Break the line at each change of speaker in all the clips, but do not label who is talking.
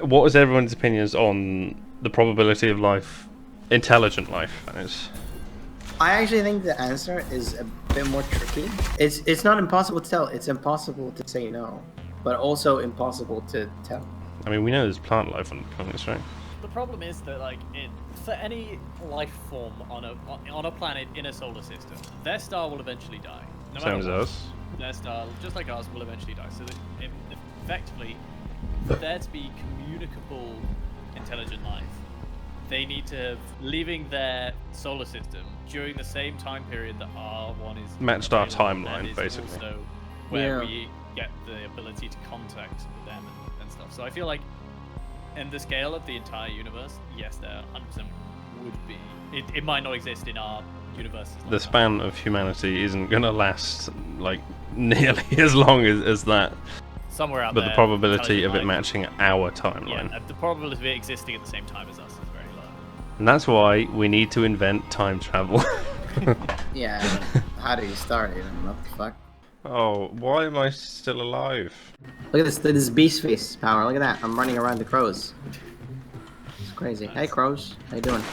what is everyone's opinions on the probability of life, intelligent life?
I actually think the answer is a bit more tricky. It's not impossible to tell. It's impossible to say no, but also impossible to tell.
I mean, we know there's plant life on planets, right?
The problem is that, like, for any life form on a planet in a solar system, their star will eventually die. No
Same
matter
as
what.
us.
Their star, just like ours, will eventually die. So that effectively, for there to be communicable, intelligent life, they need to have leaving their solar system during the same time period that our one is
matched our
available,
timeline,
and is
basically.
Also where we get the ability to contact them and stuff. So I feel like, in the scale of the entire universe, yes, there 100% would be. It might not exist in our universe.
The span of humanity isn't going to last like nearly as long as that.
Somewhere out
but
there.
The probability of it matching our timeline.
Yeah, the probability of it existing at the same time as us is very low.
And that's why we need to invent time travel.
Yeah. How do you start it? What the fuck?
Oh, why am I still alive?
Look at this beast face power. Look at that. I'm running around the crows. It's crazy. Nice. Hey crows, how you doing?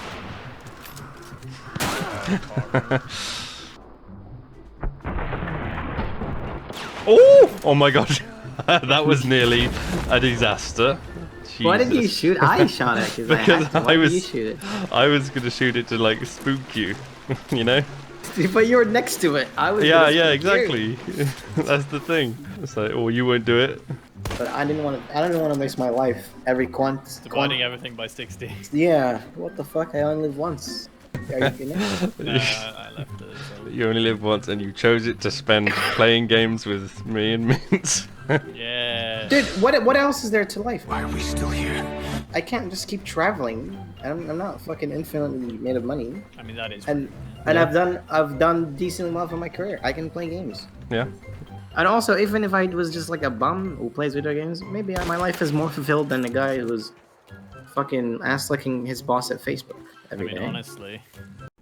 Oh my god. That was nearly a disaster. Jesus.
Why did you shoot? I shot it
because
Why did you shoot it?
I was gonna shoot it to like spook you, you know?
But you were next to it. I was.
Yeah, exactly. That's the thing. It's like, oh, you won't do it.
But I didn't want to. I don't want to waste my life every
dividing everything by 60.
Yeah. What the fuck? I only live once. Are you kidding?
I left it. So.
You only live once, and you chose it to spend playing games with me and Mint.
Yeah.
Dude, what else is there to life?
Why are we still here?
I can't just keep traveling. I'm not fucking infinitely made of money.
I mean, that is.
And I've done decent enough of my career. I can play games.
Yeah.
And also, even if I was just like a bum who plays video games, maybe my life is more fulfilled than the guy who's fucking ass-licking his boss at Facebook every day.
Honestly.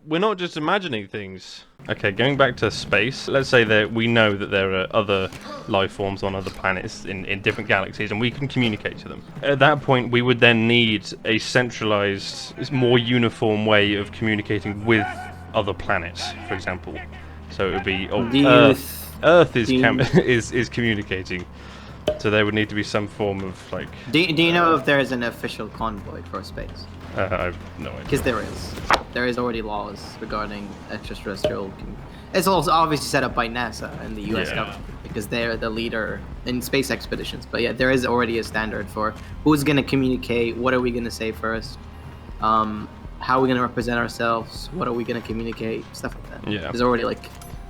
We're not just imagining things. Okay, going back to space, let's say that we know that there are other life forms on other planets in different galaxies, and we can communicate to them. At that point, we would then need a centralized, more uniform way of communicating with other planets, for example. So it would be Earth is communicating. So there would need to be some form of like.
Do you know if there is an official convoy for space?
I have no idea.
Because there is. There is already laws regarding extraterrestrial. It's also obviously set up by NASA and the U.S. government because they're the leader in space expeditions. But yeah, there is already a standard for who's going to communicate, what are we going to say first, how are we going to represent ourselves, what are we going to communicate, stuff like that.
Yeah.
There's already like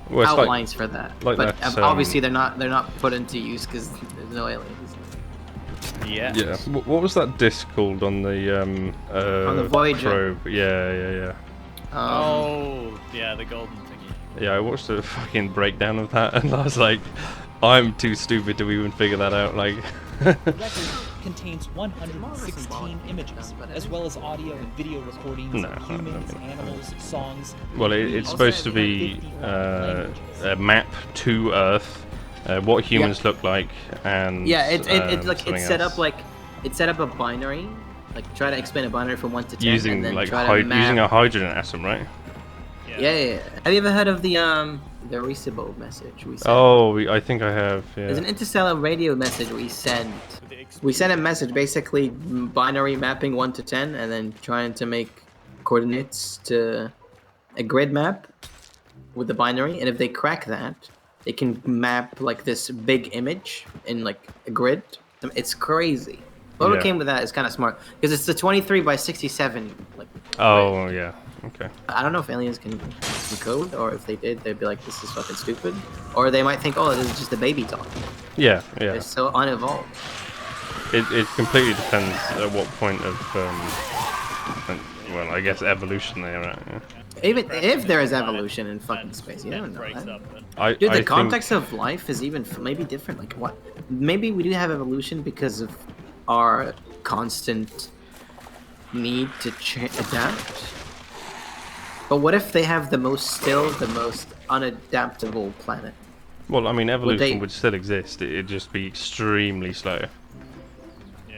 outlines for that.
Like
but
that,
obviously they're not put into use because there's no aliens.
Yeah.
Yeah. What was that disc called on the
Voyager?
Probe? Yeah.
Oh, yeah, the golden thingy.
Yeah, I watched a fucking breakdown of that, and I was like, I'm too stupid to even figure that out. Like.
The record contains 116 images, as well as audio and video recordings of humans, animals, songs.
Well, it's supposed to be a map to Earth, what humans look like, and
it's set up a binary, like try to explain a binary from 1 to 10,
using
and then
like
using
a hydrogen atom, right?
Yeah. Have you ever heard of the Arecibo message we sent?
Oh, I think I have. Yeah.
There's an interstellar radio message we sent. We sent a message basically binary mapping 1 to 10, and then trying to make coordinates to a grid map with the binary. And if they crack that, they can map like this big image in like a grid. It's crazy. Whoever came with that is kind of smart because it's the 23 by 67. Like.
Oh yeah. Okay.
I don't know if aliens can code, or if they did, they'd be like, "This is fucking stupid," or they might think, "Oh, this is just a baby talking."
Yeah.
It's so unevolved.
It completely depends at what point of well, I guess evolution they are at. Yeah.
Even if there is evolution in fucking space, you don't know that. Dude, the context of life is even maybe different. Like what? Maybe we do have evolution because of our constant need to adapt. But what if they have the most unadaptable planet?
Well, I mean, evolution would still exist. It'd just be extremely slow.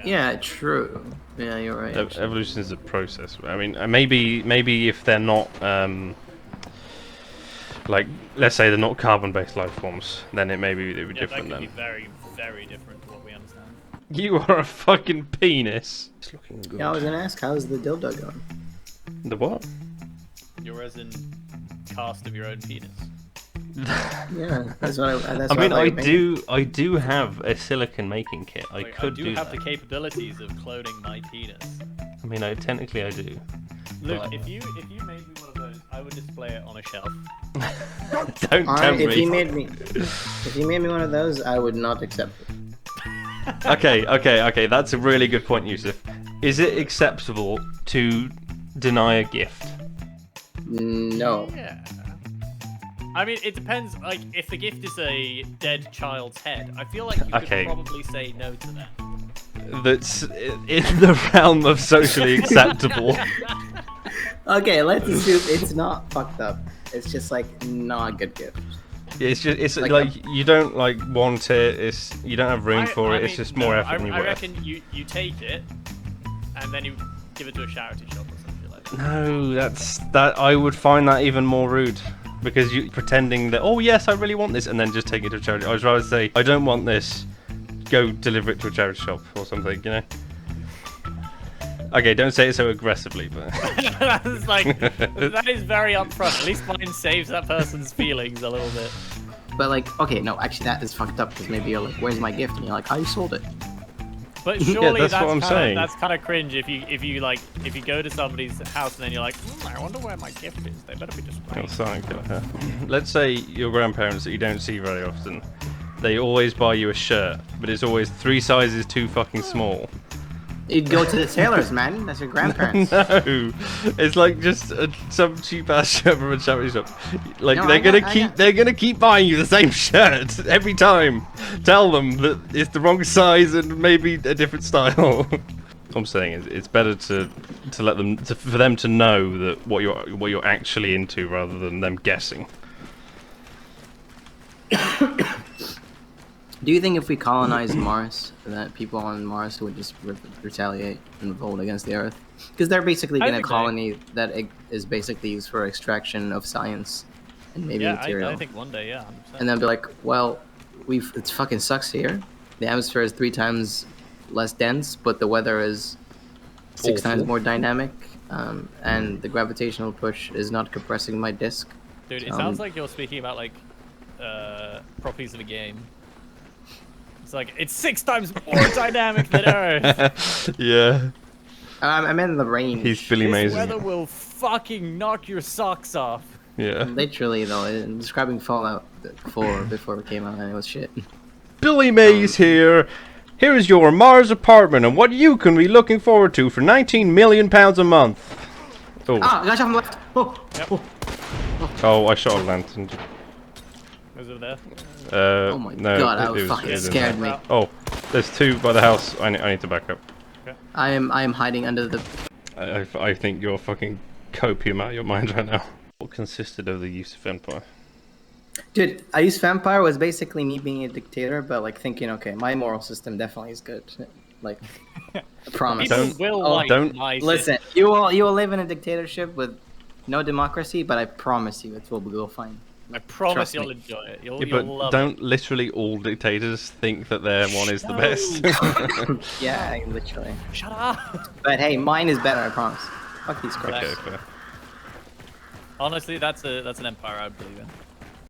Yeah, true. Yeah, you're right.
Evolution is a process. I mean, maybe if they're not like, let's say they're not carbon-based life forms, then it would be different.
That
Then
could be very, very different to what we understand.
you are a fucking penis. It's looking good.
Yeah, I was gonna ask, how's the dildo going?
The what?
Your resin cast of your own penis.
Yeah, that's what I.
I mean, I do have a silicon making kit. I could do
have
that.
the capabilities of cloning my penis.
I mean, technically I do.
Look,
But-
if you made me one of those, I would display it on a shelf.
Don't tempt
If you
me.
made me one of those, I would not accept it.
Okay. That's a really good point, Yusuf. Is it acceptable to deny a gift?
No.
Yeah. I mean, it depends. Like, if the gift is a dead child's head, I feel like you
Okay.
could probably say no to that.
That's in the realm of socially acceptable.
Okay, let's assume it's not fucked up. It's just like not a good gift.
It's
Like
like you don't like want it. You don't have room for it. It's
mean,
just more effort than
I
you're worth.
reckon you take it, and then you give it to a charity shop or something like that.
No, I would find that even more rude. Because you pretending that, oh yes, I really want this, and then just take it to a charity. I would rather say, I don't want this, go deliver it to a charity shop or something, you know? Okay, don't say it so aggressively, but...
That's like, that is very upfront. At least mine saves that person's feelings a little bit.
But like, okay, no, actually that is fucked up because maybe you're like, "Where's my gift?" and you're like, "I sold it."
But surely
that's what I'm saying.
That's kind of cringe if you go to somebody's house and then you're like, I wonder where my gift is. They better be displaying.
Oh, sorry, let's say your grandparents that you don't see very often, they always buy you a shirt, but it's always 3 sizes too fucking small.
You'd go to the tailors, man. That's your grandparents.
No, it's like just some cheap ass shirt from a charity shop. Like
No,
they're gonna keep buying you the same shirt every time. Tell them that it's the wrong size and maybe a different style. I'm saying is it's better to let them for them to know that what you're actually into rather than them guessing.
Do you think if we colonized Mars, that people on Mars would just retaliate and revolt against the Earth? Because they're basically
I
in a
think
colony that is basically used for extraction of science and maybe material.
I think one day, yeah. 100%.
And they'll be like, well, it fucking sucks here. The atmosphere is 3 times less dense, but the weather is 6 times
Awful.
more dynamic, and the gravitational push is not compressing my disk.
Dude, it sounds like you're speaking about like properties of a game. It's like it's 6 times more dynamic than Earth.
Yeah,
I'm in the range.
he's Billy
This
Mays.
weather will fucking knock your socks off.
Yeah,
Literally, though, I'm describing Fallout 4 before it came out, and it was shit.
Billy Mays here. Here's your Mars apartment and what you can be looking forward to for 19 million pounds a month. Oh,
Ah, guys on the left! Oh!
Yep.
oh, I shot a lantern.
Was it there?
Oh my
no,
god,
it
that
was-
fucking
it was in
scared
there.
me.
Oh, there's 2 by the house. I need to back up.
I am hiding under the...
I think you're fucking copium out of your mind right now. What consisted of the YOUSEF Empire?
Dude, I use Vampire was basically me being a dictator, but like thinking, okay, my moral system definitely is good. Like, I promise.
People
Don't-
will
oh,
like
don't-
my
Listen, you will live in a dictatorship with no democracy, but I promise you it will go fine.
I promise
Trust
you'll
me.
enjoy it. You'll
Yeah, but
love
don't literally all dictators think that their one is the
No.
best?
Yeah, literally.
it. Shut up.
But hey, mine is better, I promise. Fuck these crap.
Okay, fair.
Honestly, that's an empire I believe in.